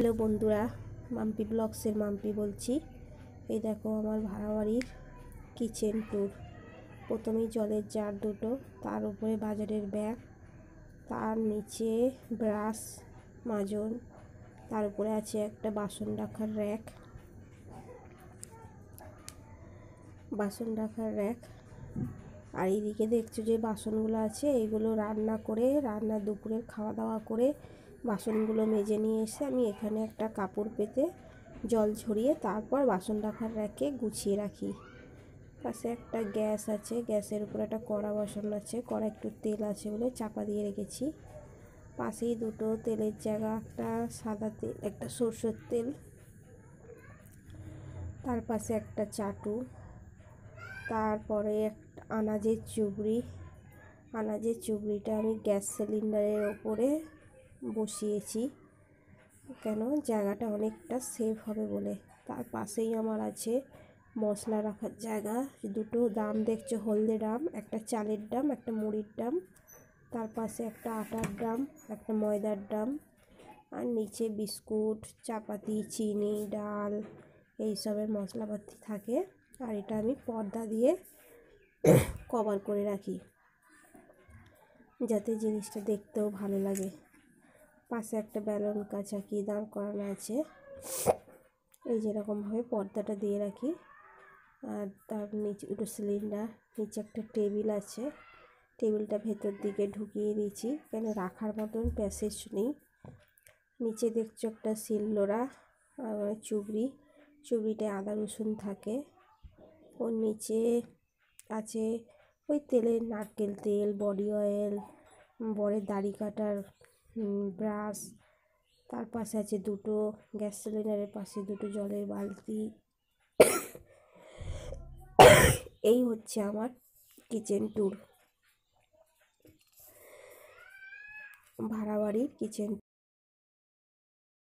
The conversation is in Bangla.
হ্যালো বন্ধুরা, মাম্পি ব্লগসের মাম্পি বলছি। এই দেখো আমার ভাড়া বাড়ির কিচেন ট্যুর। প্রথমেই জলের জার দুটো, তার উপরে বাজারের ব্যাগ, তার নিচে ব্রাশ মাজন, তার উপরে আছে একটা বাসন রাখার র্যাক, আর এইদিকে দেখছো যে বাসনগুলো আছে, এইগুলো রান্না দুপুরের খাওয়া দাওয়া করে বাসনগুলো মেজে নিয়ে এসে আমি এখানে একটা কাপড় পেতে জল ঝরিয়ে তারপর বাসন রাখার র্যাকে গুছিয়ে রাখি। পাশে একটা গ্যাস আছে, গ্যাসের উপর একটা কড়া বসানো আছে, কড়া একটু তেল আছে বলে চাপা দিয়ে রেখেছি। পাশেই দুটো তেলের জায়গা, একটা সাদা তেল একটা সরষের তেল, তার পাশে একটা চাটু, তারপরে একটা আনাজের চুবড়িটা আমি গ্যাস সিলিন্ডারের ওপরে বসিয়েছি, কেন জায়গাটা অনেকটা সেভ হবে বলে। তার পাশেই আমার আছে মশলা রাখার জায়গা, দুটো ড্রাম দেখছো, হলদে ড্রাম, একটা চালের ড্রাম, একটা মুড়ির ড্রাম, তার পাশে একটা আটার ড্রাম, একটা ময়দার ড্রাম, আর নিচে বিস্কুট, চাপাতি, চিনি, ডাল এইসবের মশলাপাতি থাকে। আর এটা আমি পর্দা দিয়ে কভার করে রাখি যাতে জিনিসটা দেখতেও ভালো লাগে। পাশে একটা ব্যালন কাঁচা কি দাঁড় করানো আছে, এই যেরকমভাবে পর্দাটা দিয়ে রাখি। আর তার নিচে দুটো সিলিন্ডার, নিচে একটা টেবিল আছে, টেবিলটা ভেতর দিকে ঢুকিয়ে দিয়েছি কেন রাখার মতন প্যাসেজ নেই। নিচে দেখছো একটা শিলনোড়া, চুবড়িটায় আদা রসুন থাকে। ওর নিচে আছে ওই তেলের নারকেল তেল, বডি অয়েল, বরের দাড়ি কাটার ব্রাশ, তার পাশে আছে দুটো গ্যাস সিলিন্ডারের পাশে দুটো জলের বালতি। এই হচ্ছে আমার কিচেন ট্যুর, ভাড়া বাড়ির কিচেন।